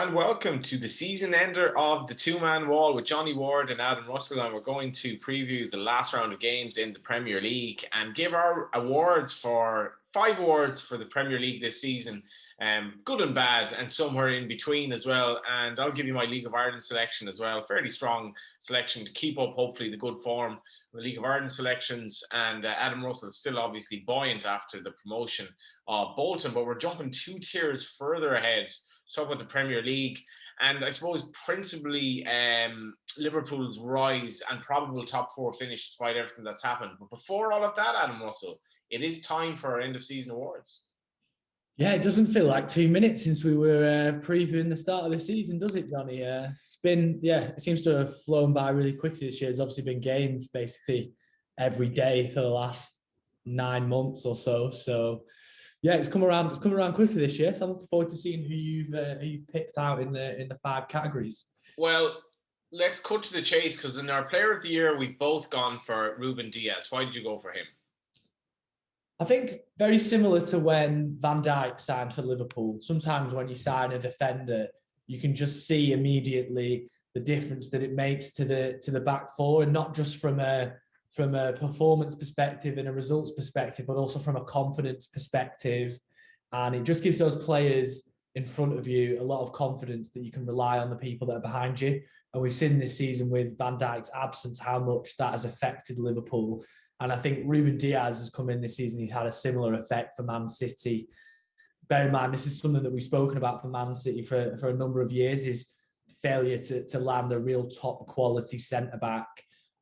and welcome to the season ender of the two-man wall with Johnny Ward and Adam Russell, and we're going to preview the last round of games in the Premier League and give our five awards for the Premier League this season, good and bad, and somewhere in between as well. And I'll give you my League of Ireland selection as well, fairly strong selection to keep up hopefully the good form of the League of Ireland selections. And Adam Russell is still obviously buoyant after the promotion of Bolton, but we're jumping two tiers further ahead. Talk about the Premier League, and I suppose principally Liverpool's rise and probable top four finish despite everything that's happened. But before all of that, Adam Russell, it is time for our end of season awards. Yeah, it doesn't feel like 2 minutes since we were previewing the start of the season, does it, Johnny? It seems to have flown by really quickly this year. There's obviously been games basically every day for the last 9 months or so. So yeah, it's come around quickly this year. So I'm looking forward to seeing who you've picked out in the five categories. Well, let's cut to the chase, because in our Player of the Year, we've both gone for Ruben Diaz. Why did you go for him? I think very similar to when Van Dijk signed for Liverpool. Sometimes when you sign a defender, you can just see immediately the difference that it makes to the back four, and not just from a performance perspective and a results perspective, but also from a confidence perspective. And it just gives those players in front of you a lot of confidence that you can rely on the people that are behind you. And we've seen this season with Van Dijk's absence how much that has affected Liverpool. And I think Ruben Diaz has come in this season. He's had a similar effect for Man City. Bear in mind, this is something that we've spoken about for Man City for a number of years, is failure to land a real top quality centre-back.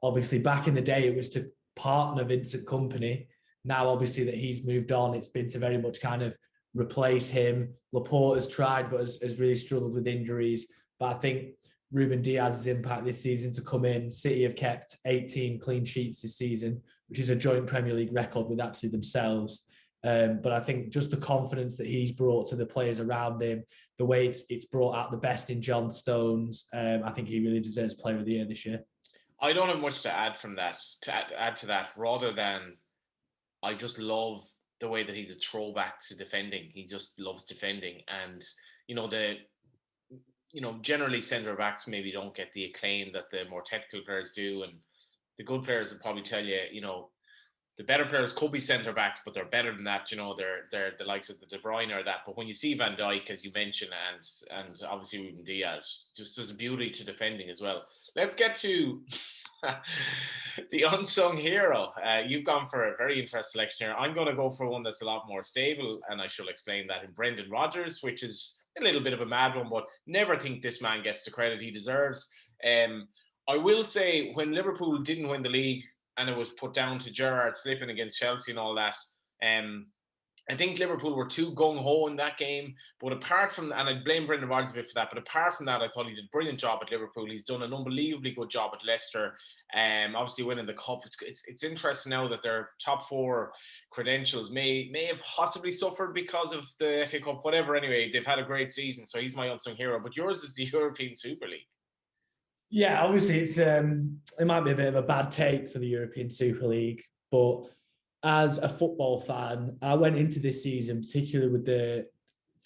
Obviously, back in the day, it was to partner Vincent Kompany. Now, obviously, that he's moved on, it's been to very much kind of replace him. Laporte has tried, but has really struggled with injuries. But I think Ruben Diaz's impact this season to come in, City have kept 18 clean sheets this season, which is a joint Premier League record with actually themselves. But I think just the confidence that he's brought to the players around him, the way it's brought out the best in John Stones, I think he really deserves Player of the Year this year. I don't have much to add to that, rather than I just love the way that he's a throwback to defending. He just loves defending, and generally centre backs maybe don't get the acclaim that the more technical players do, and the good players will probably tell you, the better players could be centre backs, but they're better than that. They're the likes of the De Bruyne or that. But when you see Van Dijk, as you mentioned, and obviously Ruben Diaz, just there's a beauty to defending as well. Let's get to the unsung hero. You've gone for a very interesting selection here. I'm going to go for one that's a lot more stable, and I shall explain that in Brendan Rodgers, which is a little bit of a mad one, but never think this man gets the credit he deserves. I will say, when Liverpool didn't win the league and it was put down to Gerrard slipping against Chelsea and all that, I think Liverpool were too gung-ho in that game. But apart from that, and I blame Brendan Rodgers a bit for that, but apart from that, I thought he did a brilliant job at Liverpool. He's done an unbelievably good job at Leicester. Obviously winning the cup. It's interesting now that their top four credentials may have possibly suffered because of the FA Cup, whatever. Anyway, they've had a great season, so he's my unsung hero. But yours is the European Super League. Yeah, obviously it might be a bit of a bad take for the European Super League, but as a football fan, I went into this season particularly with the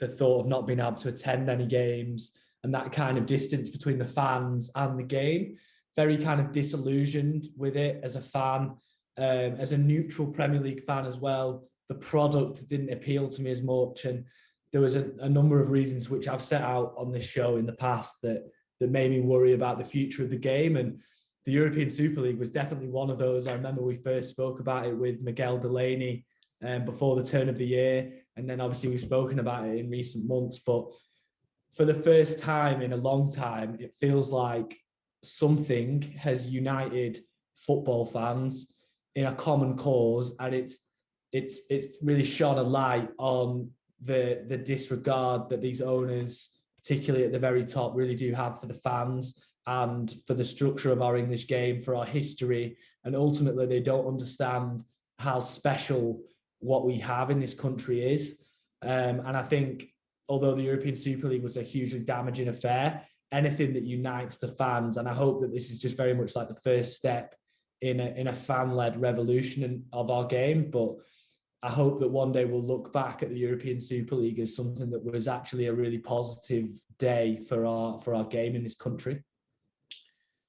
thought of not being able to attend any games and that kind of distance between the fans and the game. Very kind of disillusioned with it as a fan, as a neutral Premier League fan as well. The product didn't appeal to me as much, and there was a number of reasons which I've set out on this show in the past that made me worry about the future of the game. And the European Super League was definitely one of those. I remember we first spoke about it with Miguel Delaney before the turn of the year. And then obviously we've spoken about it in recent months. But for the first time in a long time, it feels like something has united football fans in a common cause. And it's really shone a light on the disregard that these owners, particularly at the very top, really do have for the fans and for the structure of our English game, for our history. And ultimately, they don't understand how special what we have in this country is. And I think, although the European Super League was a hugely damaging affair, anything that unites the fans, and I hope that this is just very much like the first step in a fan-led revolution of our game, but I hope that one day we'll look back at the European Super League as something that was actually a really positive day for our game in this country.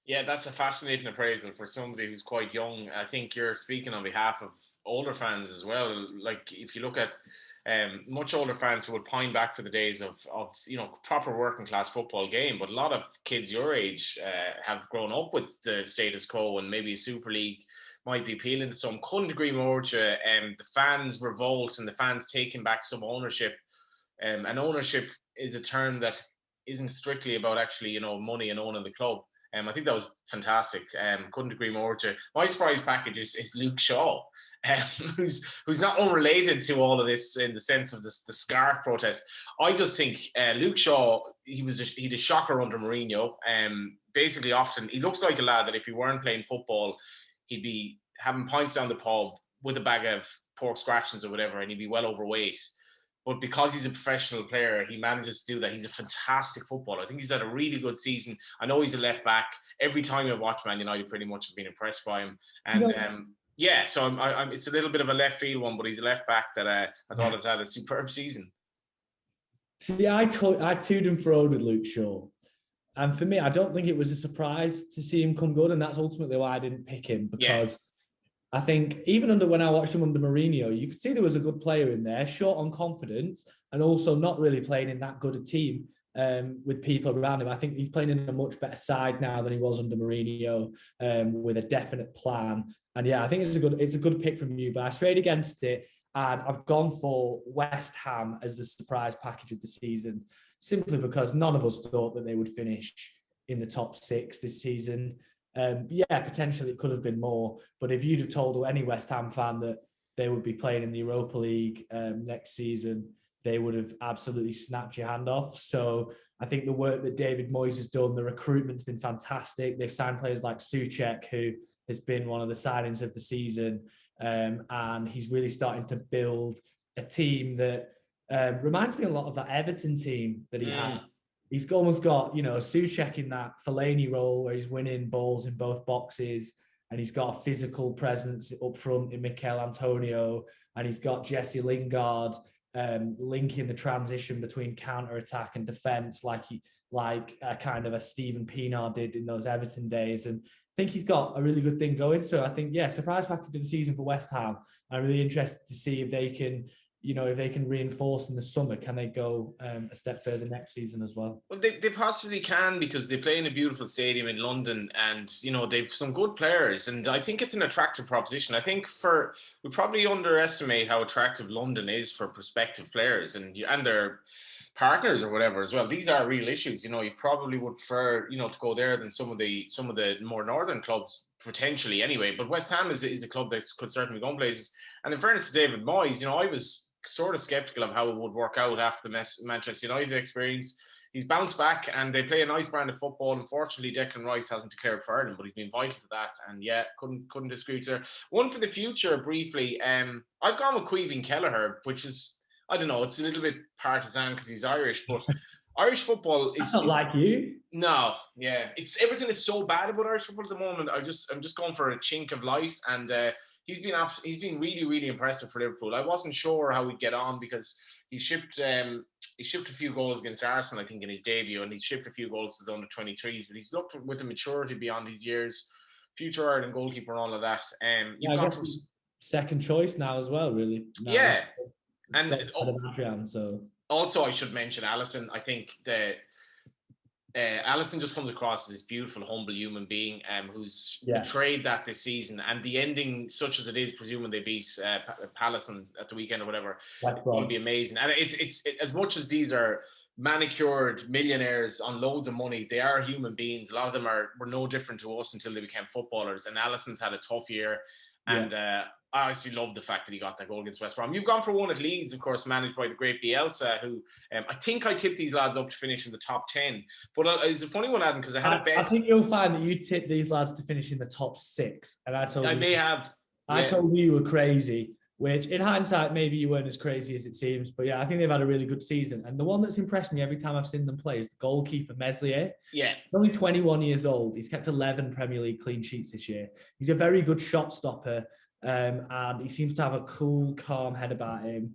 Yeah, that's a fascinating appraisal for somebody who's quite young. I think you're speaking on behalf of older fans as well. Like if you look at much older fans who would pine back for the days of proper working class football game, but a lot of kids your age have grown up with the status quo, and maybe a Super League might be appealing to some. Couldn't agree more to you. The fans revolt and the fans taking back some ownership. And ownership is a term that isn't strictly about actually money and owning the club. I think that was fantastic. Couldn't agree more to. My surprise package is Luke Shaw, who's not unrelated to all of this in the sense of the scarf protest. I just think Luke Shaw, he had a shocker under Mourinho. Basically, often he looks like a lad that if he weren't playing football, he'd be having pints down the pub with a bag of pork scratchings or whatever, and he'd be well overweight. But because he's a professional player, he manages to do that. He's a fantastic footballer. I think he's had a really good season. I know he's a left back. Every time I've watched Man United, pretty much have been impressed by him. And so I'm it's a little bit of a left field one, but he's a left back that I thought has had a superb season. See, I toed and froed with Luke Shaw. And for me, I don't think it was a surprise to see him come good. And that's ultimately why I didn't pick him, because I think even when I watched him under Mourinho, you could see there was a good player in there, short on confidence, and also not really playing in that good a team with people around him. I think he's playing in a much better side now than he was under Mourinho, with a definite plan. And yeah, I think it's a good pick from you, but I strayed against it, and I've gone for West Ham as the surprise package of the season, simply because none of us thought that they would finish in the top 6 this season. Potentially it could have been more, but if you'd have told any West Ham fan that they would be playing in the Europa League next season, they would have absolutely snapped your hand off. So I think the work that David Moyes has done, the recruitment's been fantastic. They've signed players like Souček, who has been one of the signings of the season, and he's really starting to build a team that reminds me a lot of that Everton team that he had. He's almost got, Souček in that Fellaini role where he's winning balls in both boxes, and he's got a physical presence up front in Mikel Antonio, and he's got Jesse Lingard linking the transition between counter-attack and defence like kind of a Steven Pienaar did in those Everton days. And I think he's got a really good thing going. So I think, surprise package of the season for West Ham. I'm really interested to see if they can reinforce in the summer. Can they go a step further next season as well? Well, they possibly can, because they play in a beautiful stadium in London, and they've some good players, and I think it's an attractive proposition. I think we probably underestimate how attractive London is for prospective players and their partners or whatever as well. These are real issues. You probably would prefer to go there than some of the more northern clubs potentially anyway. But West Ham is a club that could certainly go places. And in fairness to David Moyes, I was sort of skeptical of how it would work out after the Manchester United experience. He's bounced back and they play a nice brand of football. Unfortunately, Declan Rice hasn't declared for Ireland, but he's been vital to that. And couldn't disagree with her. One for the future, briefly. I've gone with Caoimhín Kelleher, which is, I don't know, it's a little bit partisan because he's Irish, but Irish football is not like you. No, yeah, everything is so bad about Irish football at the moment. I'm just going for a chink of light, and he's been really, really impressive for Liverpool. I wasn't sure how he'd get on because he shipped a few goals against Arsenal, I think, in his debut, and he's shipped a few goals to the under-23s. But he's looked with the maturity beyond his years, future Ireland goalkeeper, and all of that. I guess he's second choice now as well, really. And Adrian, so also I should mention Alisson. I think that Alisson just comes across as this beautiful, humble human being who's betrayed that this season. And the ending, such as it is, presuming they beat Palace at the weekend or whatever, it's going to be amazing. And it's as much as these are manicured millionaires on loads of money, they are human beings. A lot of them were no different to us until they became footballers. And Alisson's had a tough year. And I obviously love the fact that he got that goal against West Brom. You've gone for one at Leeds, of course, managed by the great Bielsa, who I think I tipped these lads up to finish in the top 10. But it's a funny one, Adam, because I had a bet. I think you'll find that you tipped these lads to finish in the top 6. And I told you were crazy, which in hindsight, maybe you weren't as crazy as it seems. But yeah, I think they've had a really good season. And the one that's impressed me every time I've seen them play is the goalkeeper, Meslier. Yeah. He's only 21 years old. He's kept 11 Premier League clean sheets this year. He's a very good shot stopper. And he seems to have a cool, calm head about him.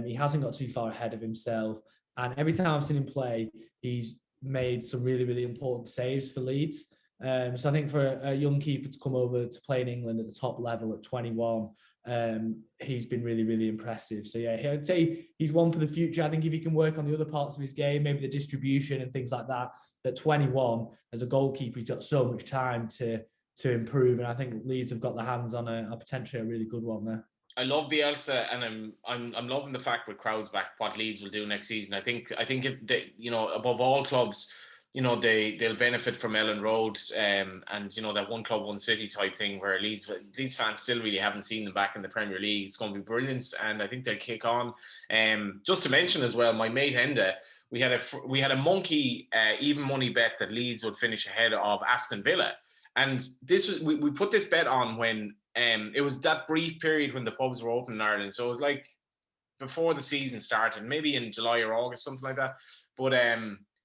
He hasn't got too far ahead of himself. And every time I've seen him play, he's made some really, really important saves for Leeds. So I think for a young keeper to come over to play in England at the top level at 21, he's been really, really impressive. So yeah, I'd say he's one for the future. I think if he can work on the other parts of his game, maybe the distribution and things like that, at 21, as a goalkeeper, he's got so much time to improve. And I think Leeds have got their hands on a potentially a really good one there. I love Bielsa, and I'm loving the fact with crowds back what Leeds will do next season. I think above all clubs, they'll benefit from Ellen Road, and that one club, one city type thing where Leeds fans still really haven't seen them back in the Premier League. It's going to be brilliant, and I think they'll kick on. Just to mention as well, my mate Enda, we had a monkey even money bet that Leeds would finish ahead of Aston Villa, and we put this bet on when. It was that brief period when the pubs were open in Ireland. So it was like before the season started, maybe in July or August, something like that. But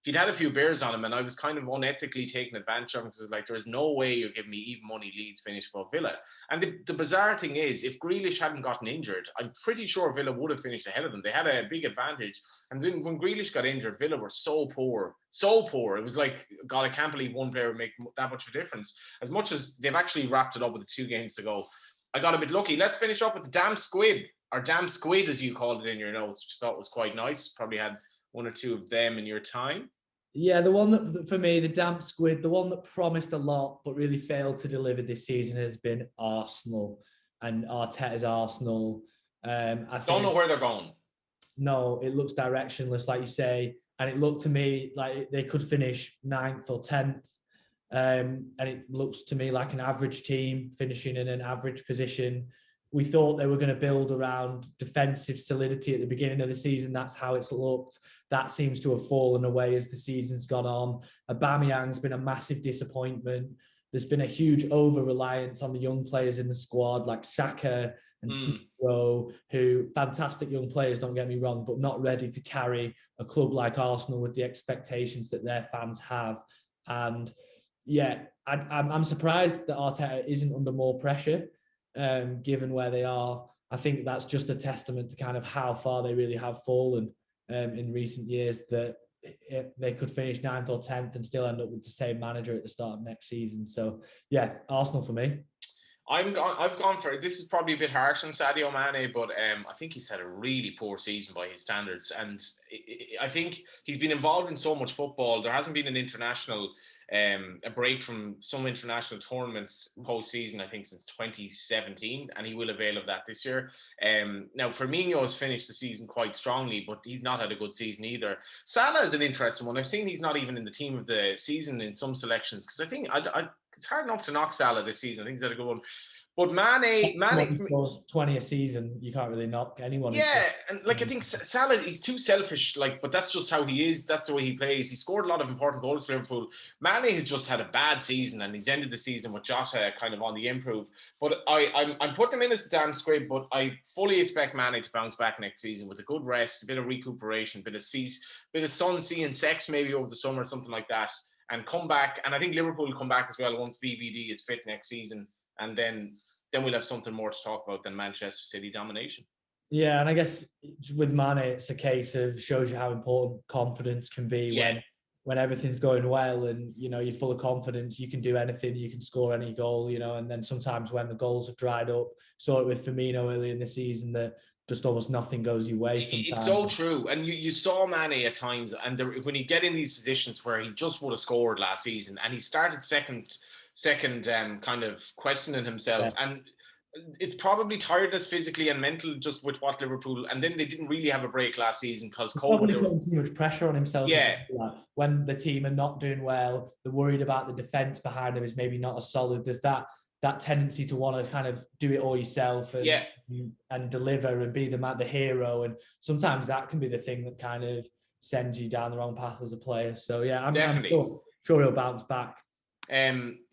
he'd had a few beers on him, and I was kind of unethically taking advantage of him because it was like, there's no way you're giving me even money Leeds finish above Villa. And the bizarre thing is, if Grealish hadn't gotten injured, I'm pretty sure Villa would have finished ahead of them. They had a big advantage. And then when Grealish got injured, Villa were so poor. It was like, God, I can't believe one player would make that much of a difference. As much as they've actually wrapped it up with the 2 games to go. I got a bit lucky. Let's finish up with the damn Squib, or damn Squid, as you called it in your notes, which I thought was quite nice. Probably had 1 or 2 of them in your time. Yeah, the one that, for me, the damp squid, the one that promised a lot but really failed to deliver this season has been Arsenal and Arteta's Arsenal. I don't know where they're going. No, it looks directionless, like you say, and it looked to me like they could finish 9th or 10th. And it looks to me like an average team finishing in an average position. We thought they were going to build around defensive solidity at the beginning of the season. That's how it's looked. That seems to have fallen away as the season's gone on. Aubameyang's been a massive disappointment. There's been a huge over-reliance on the young players in the squad, like Saka and Smith-Rowe, who fantastic young players, don't get me wrong, but not ready to carry a club like Arsenal with the expectations that their fans have. And yeah, I'm surprised that Arteta isn't under more pressure, given where they are. I think that's just a testament to kind of how far they really have fallen in recent years, that they could finish 9th or 10th and still end up with the same manager at the start of next season. So yeah, Arsenal for me. I've gone for, this is probably a bit harsh on Sadio Mane, but I think he's had a really poor season by his standards. And I think he's been involved in so much football. There hasn't been an international, a break from some international tournaments post-season, I think, since 2017, and he will avail of that this year. Now, Firmino has finished the season quite strongly, but he's not had a good season either. Salah is an interesting one. I've seen he's not even in the team of the season in some selections, because I think it's hard enough to knock Salah this season. I think he's had a good one. But Mane scores 20 a season. You can't really knock anyone. Yeah, and like I think Salah, he's too selfish. Like, but that's just how he is. That's the way he plays. He scored a lot of important goals for Liverpool. Mane has just had a bad season, and he's ended the season with Jota kind of on the improve. But I'm putting him in as a damn squib. But I fully expect Mane to bounce back next season with a good rest, a bit of recuperation, a bit of sun, sea, and sex maybe over the summer, something like that, and come back. And I think Liverpool will come back as well once VVD is fit next season. And then we'll have something more to talk about than Manchester City domination. Yeah, and I guess with Mane, it's a case of shows you how important confidence can be when everything's going well and, you're full of confidence, you can do anything, you can score any goal, and then sometimes when the goals have dried up, saw it with Firmino early in the season that just almost nothing goes your way sometimes. It's so true. And you saw Mane at times, and when you get in these positions where he just would have scored last season, and he started second kind of questioning himself, and it's probably tiredness physically and mental just with what Liverpool, and then they didn't really have a break last season because COVID. Probably putting too much pressure on himself. Yeah. When the team are not doing well, they're worried about the defense behind them is maybe not as solid. There's that tendency to want to kind of do it all yourself and deliver and be the hero, and sometimes that can be the thing that kind of sends you down the wrong path as a player. So yeah, I'm sure he'll bounce back.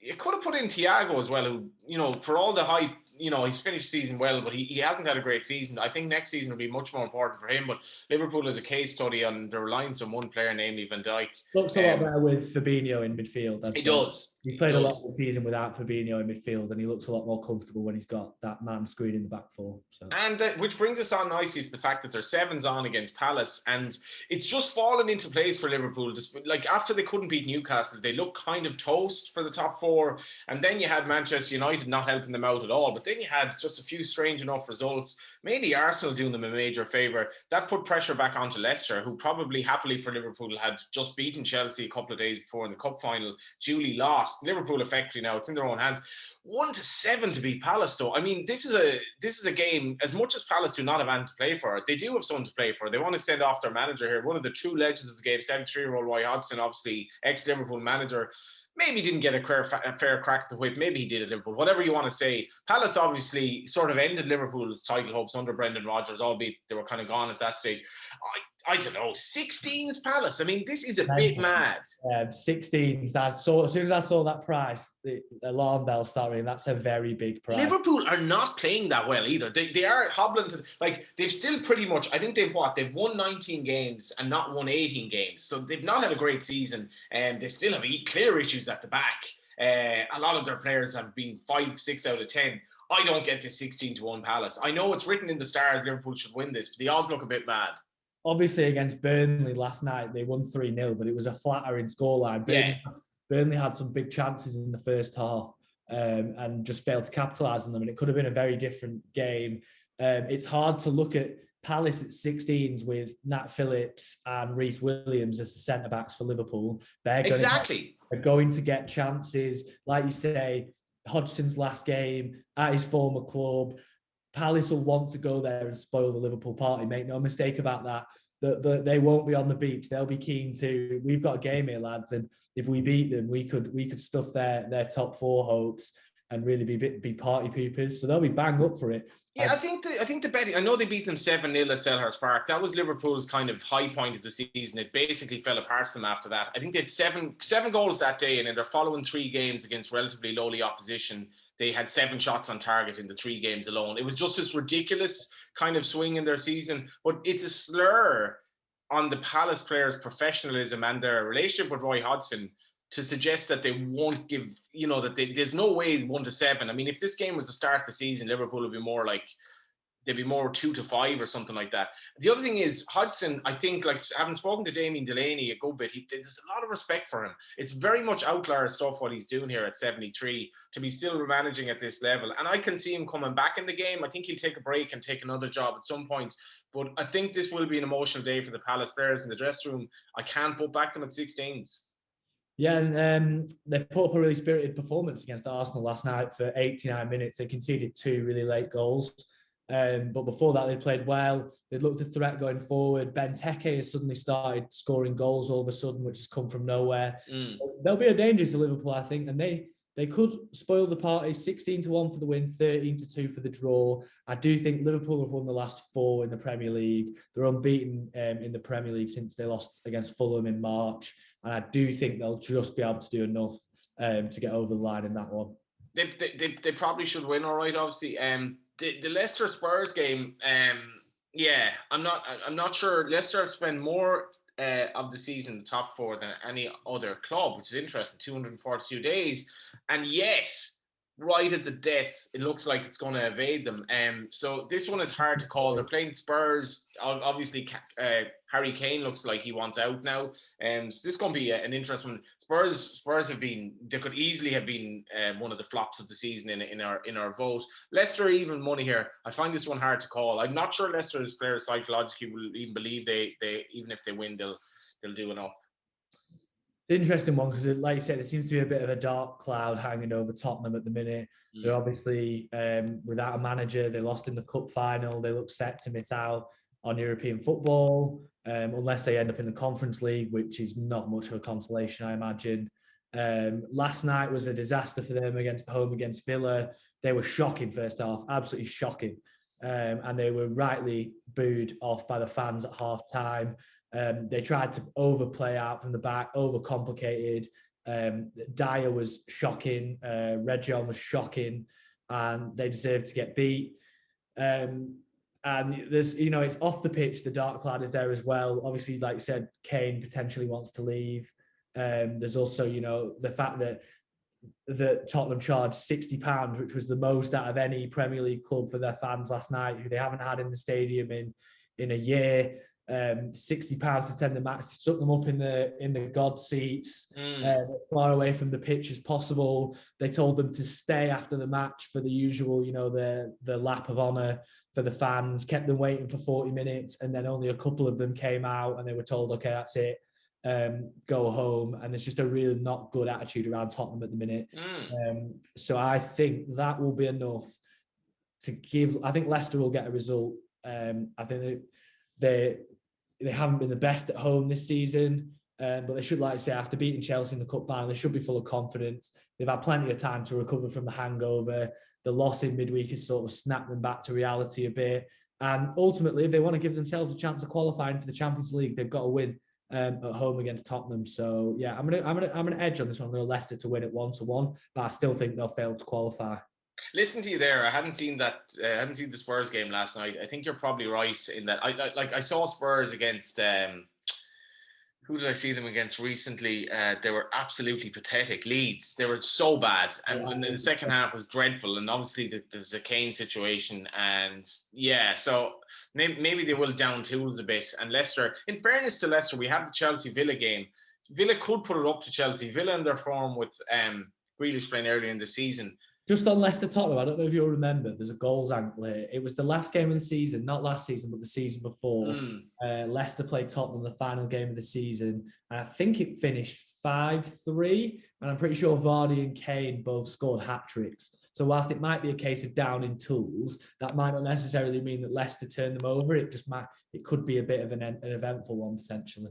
You could have put in Thiago as well, who, for all the hype, he's finished season well, but he hasn't had a great season. I think next season will be much more important for him. But Liverpool is a case study on their reliance on one player, namely Van Dijk. Looks a lot better with Fabinho in midfield. He does. He's played a lot of the season without Fabinho in midfield, and he looks a lot more comfortable when he's got that man screen in the back four. So. And which brings us on nicely to the fact that their 7's on against Palace, and it's just fallen into place for Liverpool. Like after they couldn't beat Newcastle, they looked kind of toast for the top 4, and then you had Manchester United not helping them out at all. But then you had just a few strange enough results. Mainly Arsenal doing them a major favour. That put pressure back onto Leicester, who probably happily for Liverpool had just beaten Chelsea a couple of days before in the cup final, duly lost. Liverpool effectively now, it's in their own hands. 1-7 to beat Palace, though. I mean, this is a game, as much as Palace do not have anything to play for, they do have something to play for. They want to send off their manager here, one of the true legends of the game, 73-year-old Roy Hodgson, obviously ex-Liverpool manager. Maybe didn't get a fair crack at the whip. Maybe he did at Liverpool. Whatever you want to say. Palace obviously sort of ended Liverpool's title hopes under Brendan Rodgers, albeit they were kind of gone at that stage. I don't know, 16's Palace. I mean, this is a bit mad. 16's. As soon as I saw that price, the alarm bell started. That's a very big price. Liverpool are not playing that well either. They are hobbling to, like, they've still pretty much, I think they've won 19 games and not won 18 games. So they've not had a great season, and they still have clear issues at the back. A lot of their players have been 5-6 out of 10. I don't get this 16-1 Palace. I know it's written in the stars Liverpool should win this, but the odds look a bit mad. Obviously, against Burnley last night, they won 3-0, but it was a flattering scoreline. Burnley had some big chances in the first half and just failed to capitalise on them, and it could have been a very different game. It's hard to look at Palace at 16s with Nat Phillips and Reece Williams as the centre-backs for Liverpool. They're going to get chances. Like you say, Hodgson's last game at his former club. Palace will want to go there and spoil the Liverpool party. Make no mistake about that. They won't be on the beach. They'll be keen to. We've got a game here, lads, and if we beat them, we could stuff their top 4 hopes and really be party poopers. So they'll be bang up for it. Yeah, I think the betting. I know they beat them 7-0 at Selhurst Park. That was Liverpool's kind of high point of the season. It basically fell apart for them after that. I think they had seven goals that day, and in their following 3 games against relatively lowly opposition, they had 7 shots on target in the 3 games alone. It was just this ridiculous kind of swing in their season. But it's a slur on the Palace players' professionalism and their relationship with Roy Hodgson to suggest that they won't give, that there's no way 1-7. I mean, if this game was the start of the season, Liverpool would be more like, they'd be more 2-5 or something like that. The other thing is, Hodgson, I think, like, having spoken to Damien Delaney a good bit, there's a lot of respect for him. It's very much outlier stuff what he's doing here at 73 to be still managing at this level. And I can see him coming back in the game. I think he'll take a break and take another job at some point. But I think this will be an emotional day for the Palace players in the dressing room. I can't put back them at 16s. Yeah, and they put up a really spirited performance against Arsenal last night for 89 minutes. They conceded 2 really late goals. But before that, they played well. They looked a threat going forward. Benteke has suddenly started scoring goals all of a sudden, which has come from nowhere. They'll be a danger to Liverpool, I think, and they could spoil the party. 16-1 for the win, 13-2 for the draw. I do think Liverpool have won the last 4 in the Premier League. They're unbeaten in the Premier League since they lost against Fulham in March. And I do think they'll just be able to do enough to get over the line in that one. They probably should win, all right, obviously. The Leicester Spurs game, I'm not sure. Leicester have spent more of the season in the top 4 than any other club, which is interesting. 242 days, and yet, right at the death, it looks like it's going to evade them. So this one is hard to call. They're playing Spurs. Obviously, Harry Kane looks like he wants out now. So this is going to be an interesting one. Spurs have been. They could easily have been one of the flops of the season in our vote. Leicester even money here. I find this one hard to call. I'm not sure Leicester's players psychologically will even believe they even if they win they'll do enough. Interesting one because, like you said, there seems to be a bit of a dark cloud hanging over Tottenham at the minute. They're obviously without a manager. They lost in the cup final. They look set to miss out on European football unless they end up in the Conference League, which is not much of a consolation, I imagine. Last night was a disaster for them against Villa. They were shocking first half, absolutely shocking. And they were rightly booed off by the fans at half time. They tried to overplay out from the back, overcomplicated. Dyer was shocking. Reguilon was shocking. and they deserve to get beat. And there's, it's off the pitch, the dark cloud is there as well. Obviously, like you said, Kane potentially wants to leave. There's also, the fact that Tottenham charged £60, which was the most out of any Premier League club for their fans last night, who they haven't had in the stadium in a year. £60 to attend the match, stuck them up in the God seats, as far away from the pitch as possible. They told them to stay after the match for the usual, the lap of honour for the fans, kept them waiting for 40 minutes, and then only a couple of them came out and they were told, okay, that's it, go home. And there's just a really not good attitude around Tottenham at the minute. So I think that will be enough to give. I think Leicester will get a result. I think they haven't been the best at home this season, but they should, like I say, after beating Chelsea in the cup final, they should be full of confidence. They've had plenty of time to recover from the hangover. The loss in midweek has sort of snapped them back to reality a bit. And ultimately, if they want to give themselves a chance of qualifying for the Champions League, they've got to win at home against Tottenham. So yeah, I'm gonna edge on this one. I'm gonna Leicester to win it 1-1, but I still think they'll fail to qualify. Listen to you there. I hadn't seen that. I hadn't seen the Spurs game last night. I think you're probably right in that. I saw Spurs against. Who did I see them against recently? They were absolutely pathetic. Leeds. They were so bad, and the second half was dreadful. And obviously, there's a Kane situation, and yeah, so maybe they will down tools a bit. And Leicester, in fairness to Leicester, we have the Chelsea Villa game. Villa could put it up to Chelsea. Villa in their form with Grealish playing earlier in the season. Just on Leicester Tottenham, I don't know if you'll remember, there's a goals angle here. It was the last game of the season, not last season, but the season before. Leicester played Tottenham the final game of the season. And I think it finished 5-3. And I'm pretty sure Vardy and Kane both scored hat-tricks. So whilst it might be a case of down in tools, that might not necessarily mean that Leicester turned them over. It could be a bit of an eventful one, potentially.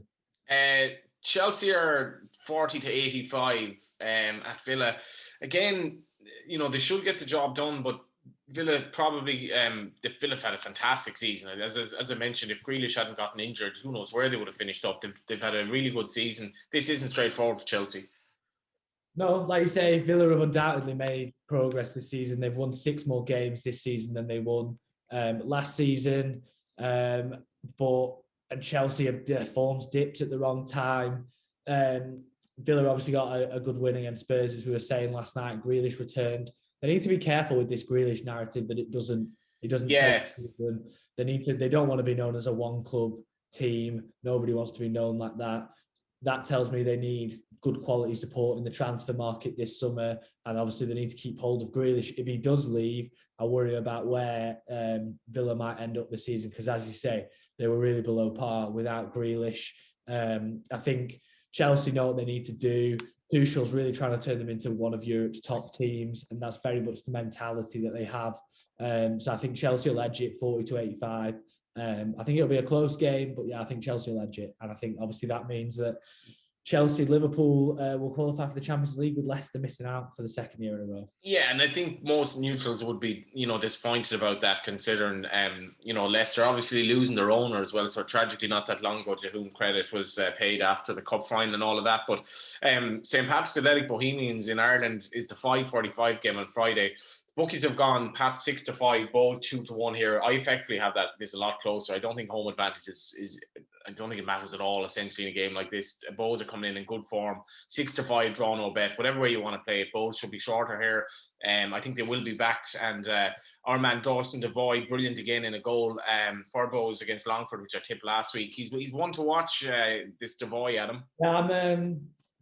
Chelsea are 40 to 85 at Villa. Again, they should get the job done, but Villa probably, Villa have had a fantastic season. As I mentioned, if Grealish hadn't gotten injured, who knows where they would have finished up. They've had a really good season. This isn't straightforward for Chelsea. No, like you say, Villa have undoubtedly made progress this season. They've won 6 more games this season than they won last season. And Chelsea their form's dipped at the wrong time. Villa obviously got a good win against Spurs, as we were saying last night. Grealish returned. They need to be careful with this Grealish narrative that it doesn't take them. They don't want to be known as a one club team. Nobody wants to be known like that. That tells me they need good quality support in the transfer market this summer, and obviously they need to keep hold of Grealish. If he does leave, I worry about where Villa might end up this season, because as you say, they were really below par without Grealish. I think Chelsea know what they need to do. Tuchel's really trying to turn them into one of Europe's top teams, and that's very much the mentality that they have. So I think Chelsea will edge it 40 to 85. I think it'll be a close game, but yeah, I think Chelsea will edge it. And I think obviously that means that Chelsea, Liverpool will qualify for the Champions League, with Leicester missing out for the second year in a row. Yeah, and I think most neutrals would be, disappointed about that, considering, Leicester obviously losing their owner as well. So tragically, not that long ago, to whom credit was paid after the cup final and all of that. But St. Pat's Athletic Bohemians in Ireland is the 5:45 game on Friday. The bookies have gone Pat 6-5, Bows 2-1 here. I effectively have that. This a lot closer. I don't think home advantage is. I don't think it matters at all. Essentially, in a game like this, Bows are coming in good form. 6-5, draw no bet. Whatever way you want to play it, Bows should be shorter here. I think they will be backed. And our man Dawson Devoy, brilliant again in a goal for Bows against Longford, which I tipped last week. He's one to watch. This Devoy, Adam. Yeah, I'm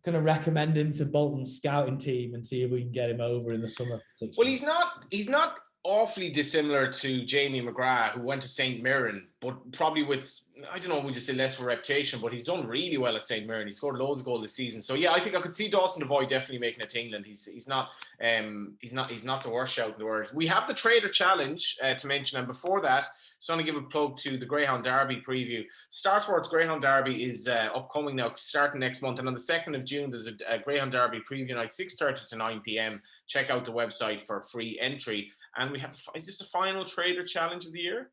going to recommend him to Bolton's scouting team and see if we can get him over in the summer for 6 Well, he's not awfully dissimilar to Jamie McGrath, who went to St. Mirren, but probably with, I don't know, we just say less of a reputation, but he's done really well at St. Mirren. He scored loads of goals this season. So yeah, I think I could see Dawson Devoy definitely making it to England. He's not the worst shout in the world. We have the Trader Challenge to mention, and before that, just want to give a plug to the Greyhound Derby preview. Star Sports Greyhound Derby is upcoming now, starting next month. And on the 2nd of June, there's a Greyhound Derby preview night, 6:30 to 9 p.m. Check out the website for free entry. And we have, is this the final Trader Challenge of the year?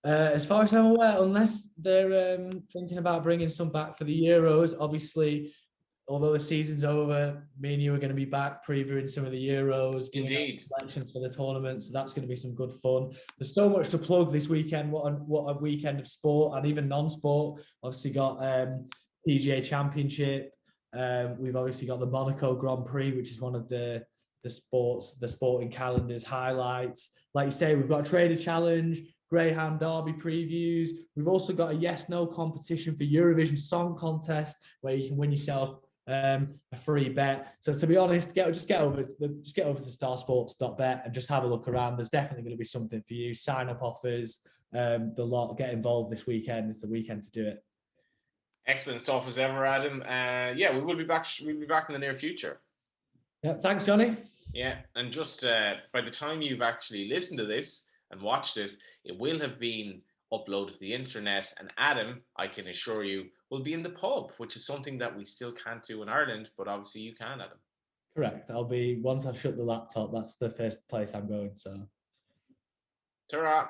As far as I'm aware, unless they're thinking about bringing some back for the Euros, obviously although the season's over, me and you are going to be back previewing some of the Euros, giving Indeed. selections for the tournament. So that's going to be some good fun. There's so much to plug this weekend. What a weekend of sport and even non-sport. Obviously got PGA Championship. We've obviously got the Monaco Grand Prix, which is one of the sporting calendar's highlights. Like you say, we've got a Trader Challenge, Greyhound Derby previews. We've also got a yes/no competition for Eurovision Song Contest, where you can win yourself a free bet. So to be honest, just get over to starsports.bet and just have a look around. There's definitely going to be something for you. Sign up offers, the lot. Get involved this weekend. It's the weekend to do it. Excellent stuff as ever, Adam. Yeah, we will be back. We'll be back in the near future. Yeah, thanks, Johnny. Yeah, and just by the time you've actually listened to this and watched it, it will have been uploaded to the internet. And Adam, I can assure you, will be in the pub, which is something that we still can't do in Ireland, but obviously you can, Adam. Correct. I'll be, once I've shut the laptop, that's the first place I'm going. So. Ta-ra.